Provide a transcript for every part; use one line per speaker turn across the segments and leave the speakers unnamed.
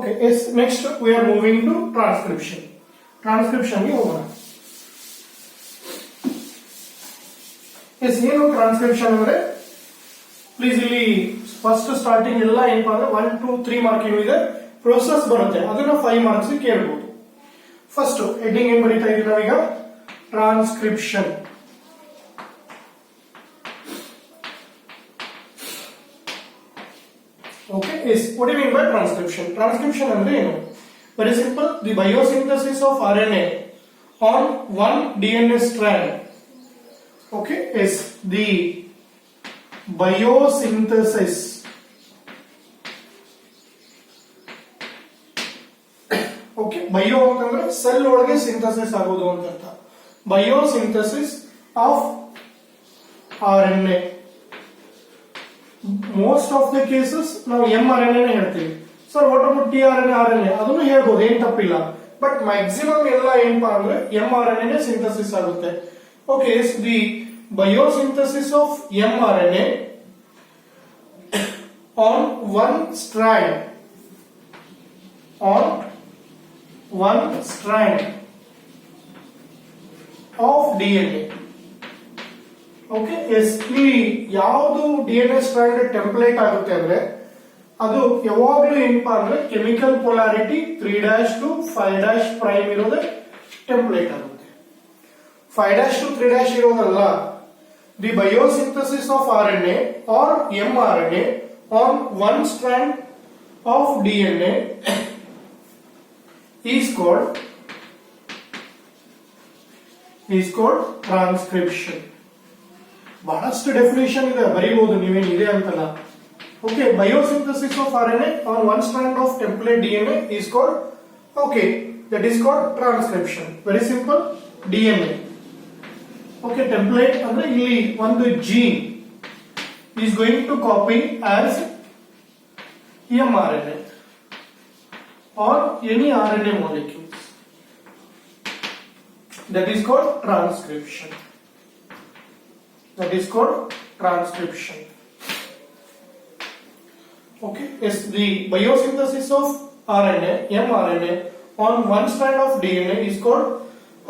Okay, yes, next we are moving to transcription. Transcription ಗೆ ಹೋಗೋಣ. Yes, ಏನು transcription ಅಂದ್ರೆ ಪ್ಲೀಸ್ ಇಲ್ಲಿ ಫಸ್ಟ್ ಸ್ಟಾರ್ಟಿಂಗ್ ಎಲ್ಲ ಏನಪ್ಪಾ ಅಂದ್ರೆ 1 2 3 ಮಾರ್ಕ್ ಇದೆ, ಪ್ರೋಸೆಸ್ ಬರುತ್ತೆ, ಅದನ್ನ 5 ಮಾರ್ಕ್ಸ್ ಕೇಳಬಹುದು. ಫಸ್ಟ್ ಹೆಡ್ಡಿಂಗ್ ಏನ್ ಬರೀತಾ ಇದೀವಿ ನಾವೀಗ, transcription. Okay, yes, what do you mean by transcription? Transcription ಅಂದ್ರೆ ಏನು? Very simple, the biosynthesis of RNA on one DNA strand. Okay, yes, the biosynthesis okay, bio ಅಂತಂದ್ರೆ ಸೆಲ್ ಒಳಗೆ ಸಿಂಥಸಿಸ್ ಆಗೋದು ಅಂತ ಅರ್ಥ. Biosynthesis of RNA. Most of the cases ನಾವು mRNA ಹೇಳ್ತೀವಿ. Sir what about tRNA, RNA ಅದನ್ನು ಹೇಳ್ಬೋದು, ಏನ್ ತಪ್ಪಿಲ್ಲ. ಬಟ್ ಮ್ಯಾಕ್ಸಿಮಮ್ ಎಲ್ಲ ಏನಪ್ಪಾ ಅಂದ್ರೆ mRNA ಸಿಂಥಸಿಸ್ ಆಗುತ್ತೆ. Okay, the biosynthesis of mRNA on one strand of DNA. Okay, yes, ಇಲ್ಲಿ ಯಾವುದು DNA ಸ್ಟ್ರಾಂಡ್ ಟೆಂಪ್ಲೇಟ್ ಆಗುತ್ತೆ ಅಂದ್ರೆ ಅದು ಯಾವಾಗಲೂ ಏನಪ್ಪಾ ಅಂದ್ರೆ ಕೆಮಿಕಲ್ ಪೊಲಾರಿಟಿ 3' to 5' ಪ್ರೈಮ್ ಇರೋದೇ ಟೆಂಪ್ಲೇಟ್ ಆಗುತ್ತೆ. 5' to 3' ಇರೋದಲ್ಲ. The biosynthesis of RNA or mRNA on one strand of DNA is called transcription. ಬಹಳಷ್ಟು ಡೆಫಿನೇಷನ್ ಇದೆ, ಬರೀಬಹುದು, ನೀವೇನು ಇದೆ ಅಂತಲ್ಲ. Okay, biosynthesis of RNA on one strand of template DNA is called, okay, that is called transcription. Very simple, DNA. Okay, template ಅಂದ್ರೆ ಇಲ್ಲಿ ಒಂದು gene is going to copy as mRNA or any RNA molecules. That is called transcription. Okay, yes, the biosynthesis of RNA, mRNA on one strand of DNA is called,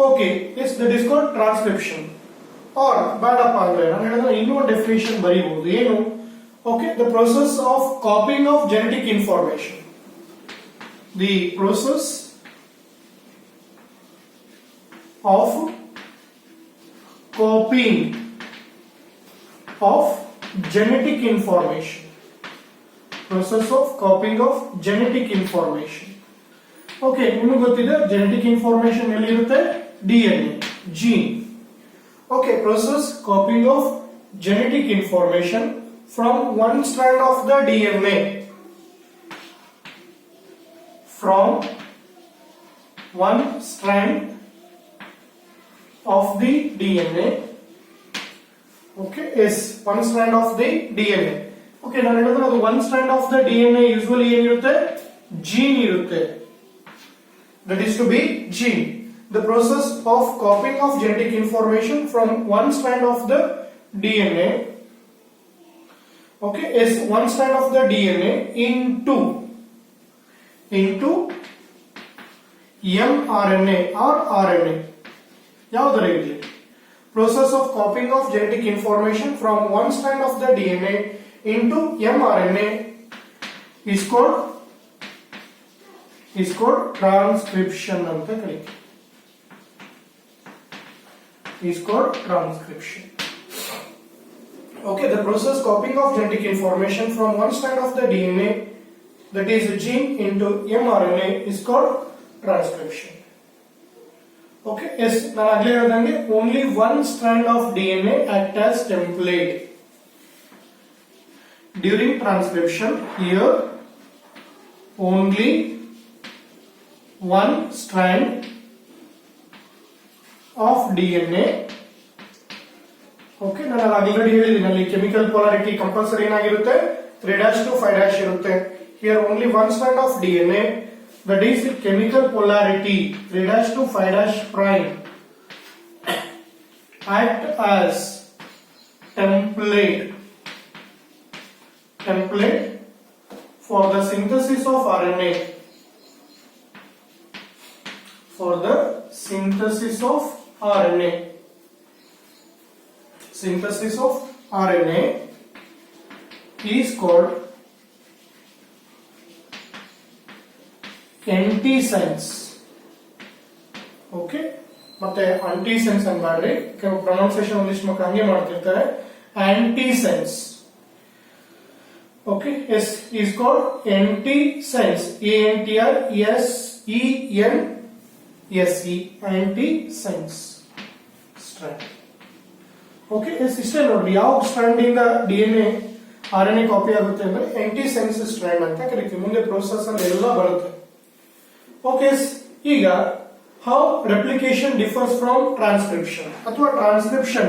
okay, yes, that is called transcription. Or ಬೇಡಪ್ಪ ಅಂದ್ರೆ ನಾನು ಹೇಳಿದ್ರೆ ಇನ್ನೂ definition ಬರೀಬಹುದು, ಏನು? Okay, the process of copying of genetic information. The process of copying of genetic information. Process of copying of genetic information. Okay, ನಿಮಗೆ ಗೊತ್ತಿದೆ genetic information ಎಲ್ಲಿ ಇರುತ್ತೆ? DNA, gene. Okay, process copying of genetic information from one strand of the DNA. From one strand of the DNA. Okay, yes, one strand of the DNA. Okay, ನಾನು ಹೇಳಿದ್ರೆ ಅದು one strand of the DNA usually ಏನಿರುತ್ತೆ? Gene ಇರುತ್ತೆ. That is to be gene. The process of copying of genetic information from one strand of the DNA. Okay, yes, one strand of the DNA into mRNA or RNA. ಯಾವ್ದರ ಇರಲಿ, process of copying of genetic information from one strand of the DNA into mRNA is called transcription ಅಂತ ಕರೀತೀವಿ. Is called transcription. Okay, the process copying of genetic information from one strand of the DNA, that is a gene, into mRNA is called transcription. Okay, yes, ನಾನು ಆಗಲೇ ಹೇಳಿದಂಗೆ only one strand of DNA act as template during transcription. Here only one strand of DNA. Okay, ನಾನು ಆಗಲೇ ಹೇಳಿದ್ದೀನಿ ಅಲ್ಲಿ chemical polarity compulsory ಏನಾಗಿರುತ್ತೆ? 3' to 5' ಇರುತ್ತೆ. Here only one strand of DNA, that is chemical polarity 3' to 5' prime, act as template for the synthesis of RNA or the synthesis of RNA. Synthesis of RNA is called antisense. Okay, ಮತ್ತೆ antisense ಅನ್ಬೇಡ್ರಿ, pronunciation ಒಂದಿಷ್ಟು ಮಕ್ಕಳು ಹಂಗೆ ಮಾಡ್ತಿರ್ತಾರೆ. Antisense. Okay, yes, is called antisense. ANTISENSE. Antisense strand. Okay, yes, ಇಷ್ಟೇ ನೋಡ್ರಿ. ಯಾವ strand ಇಂದ DNA RNA copy ಆಗುತ್ತೆ ಅಂದ್ರೆ antisense strand ಅಂತ ಕರಿತೀವಿ. ಮುಂದೆ ಪ್ರೋಸೆಸ್ ಅಲ್ಲಿ ಎಲ್ಲ ಬರುತ್ತೆ. ಓಕೆ, ಈಗ how replication differs from transcription ಅಥವಾ transcription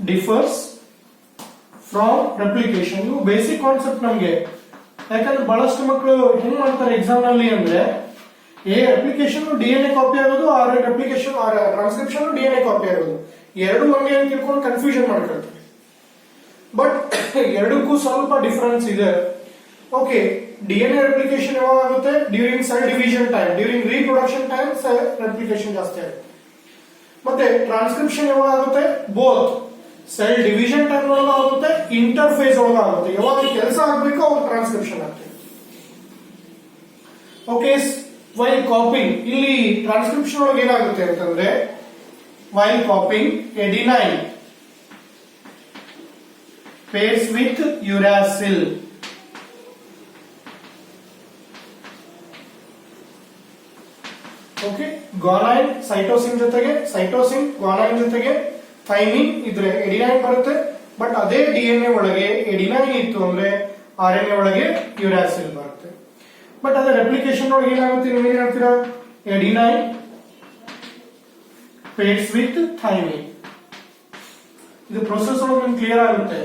differs from replication. ಇವು ಬೇಸಿಕ್ ಕಾನ್ಸೆಪ್ಟ್ ನಮಗೆ, ಯಾಕಂದ್ರೆ ಬಹಳಷ್ಟು ಮಕ್ಕಳು ಹೆಂಗ್ ಮಾಡ್ತಾರೆ ಎಕ್ಸಾಮ್ ನಲ್ಲಿ ಅಂದ್ರೆ ರೆಪ್ಲಿಕೇಶನ್ DNA ಕಾಪಿ ಆಗೋದು, ರೆಪ್ಲಿಕೇಶನ್ ಟ್ರಾನ್ಸ್ಕ್ರಿಪ್ಷನ್ DNA ಕಾಪಿ ಆಗೋದು, ಎರಡು ಒಂದೇ ಅಂತ ತಿಳ್ಕೊಂಡು ಕನ್ಫ್ಯೂಷನ್ ಮಾಡ್ಕೊಳ್ತಾರೆ. ಬಟ್ ಎರಡಕ್ಕೂ ಸ್ವಲ್ಪ ಡಿಫರೆನ್ಸ್ ಇದೆ. ಓಕೆ, DNA ರೆಪ್ಲಿಕೇಶನ್ ಯಾವಾಗ ಆಗುತ್ತೆ? During cell division time, during reproduction time replication ಜಾಸ್ತಿ ಆಗುತ್ತೆ. ಮತ್ತೆ ಟ್ರಾನ್ಸ್ಕ್ರಿಪ್ಷನ್ ಯಾವಾಗ ಆಗುತ್ತೆ? ಬೋತ್ ಸೆಲ್ ಡಿವಿಷನ್ ಟೈಮ್ ಒಳಗೆ ಆಗುತ್ತೆ, ಇಂಟರ್ಫೇಸ್ ಒಳಗೆ ಆಗುತ್ತೆ. ಯಾವಾಗ ಕೆಲಸ ಆಗ್ಬೇಕು ಅವಾಗ ಟ್ರಾನ್ಸ್ಕ್ರಿಪ್ಷನ್ ಆಗ್ತದೆ. ಓಕೆ, ವೈಲ್ ಕಾಪಿಂಗ್, ಇಲ್ಲಿ ಟ್ರಾನ್ಸ್ಕ್ರಿಪ್ಷನ್ ಒಳಗೆ ಏನಾಗುತ್ತೆ ಅಂತಂದ್ರೆ while copying adenine pairs with uracil. Okay, guanine cytosine ಜೊತೆಗೆ, ಸೈಟೋಸಿನ್ ಗ್ವಾನೈನ್ ಜೊತೆಗೆ ಥೈಮಿನ್ ಇದ್ರೆ ಎಡಿನೈನ್ ಬರುತ್ತೆ. ಬಟ್ ಅದೇ DNA ಒಳಗೆ ಎಡಿನೈನ್ ಇತ್ತು ಅಂದ್ರೆ RNA ಒಳಗೆ ಯುರಾಸಿಲ್ ಬರುತ್ತೆ. ಬಟ್ ಅದೇ ರೆಪ್ಲಿಕೇಶನ್ ಒಳಗೆ ಏನಾಗುತ್ತೆ? ನೀವು ಏನ್ ಹೇಳ್ತೀರಾ? Adenine pairs with thymine. ಇದು ಪ್ರೊಸೆಸ್ ಒಳಗೆ ನಿಮ್ಗೆ ಕ್ಲಿಯರ್ ಆಗುತ್ತೆ.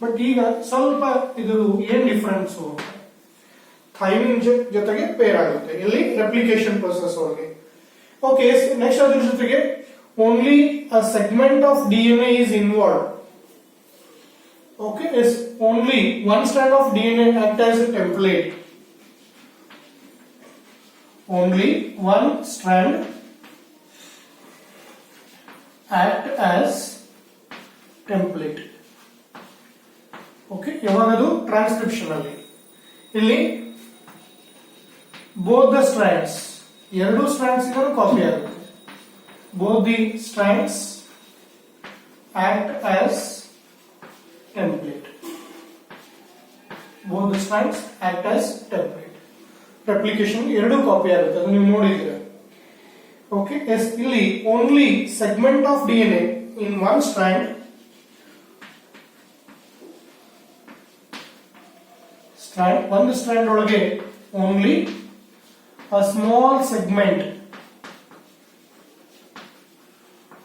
ಬಟ್ ಈಗ ಸ್ವಲ್ಪ ಇದು ಏನ್ ಡಿಫರೆನ್ಸ್? ಥೈಮಿನ್ ಜೊತೆಗೆ ಪೇರ್ ಆಗುತ್ತೆ ಇಲ್ಲಿ ರೆಪ್ಲಿಕೇಶನ್ ಪ್ರೊಸೆಸ್ ಒಳಗೆ. ಓಕೆ, ನೆಕ್ಸ್ಟ್ ಅದ್ರ ಜೊತೆಗೆ only a segment of DNA is involved. Okay, is only one strand of DNA act as a template. Only one strand act as template. Okay, ಯಾವಾಗದು transcription ಅಲ್ಲಿ. ಇಲ್ಲಿ both the strands, ಎರಡು strands ಇದ್ರೂ copy ಆಗುತ್ತೆ. both the strands act as template. both the strands act as template. replication ಎರಡು copy ಆಗುತ್ತೆ, ಅದು ನೀವು ನೋಡಿದ್ದೀರಾ. ಓಕೆ, ಎಸ್, ಇಲ್ಲಿ only segment of DNA in one strand ಒಂದು ಸ್ಟ್ರಾಂಡ್ ಒಳಗೆ only a small segment.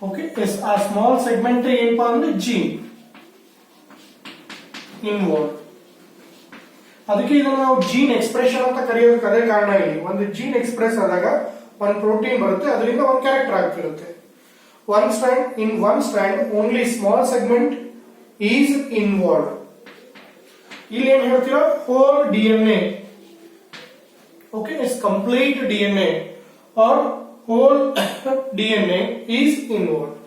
Okay, yes, a small segment ಏನಪ್ಪಾ ಅಂದ್ರೆ gene involved. ಅದಕ್ಕೆ ಇದನ್ನ ನಾವು ಜೀನ್ ಎಕ್ಸ್ಪ್ರೆಷನ್ ಅಂತ ಕರೆಯೋದಕ್ಕೆ ಅದೇ ಕಾರಣ. ಇಲ್ಲಿ ಒಂದು ಜೀನ್ ಎಕ್ಸ್ಪ್ರೆಸ್ ಆದಾಗ ಒಂದು ಪ್ರೋಟೀನ್ ಬರುತ್ತೆ, ಅದರಿಂದ ಒಂದು ಕ್ಯಾರೆಕ್ಟರ್ ಆಗ್ತಿರುತ್ತೆ. One strand only small segment is involve. ಇಲ್ಲಿ ಏನ್ ಹೇಳ್ತೀರಾ? Whole DNA. Okay, it's complete DNA or whole DNA is involved.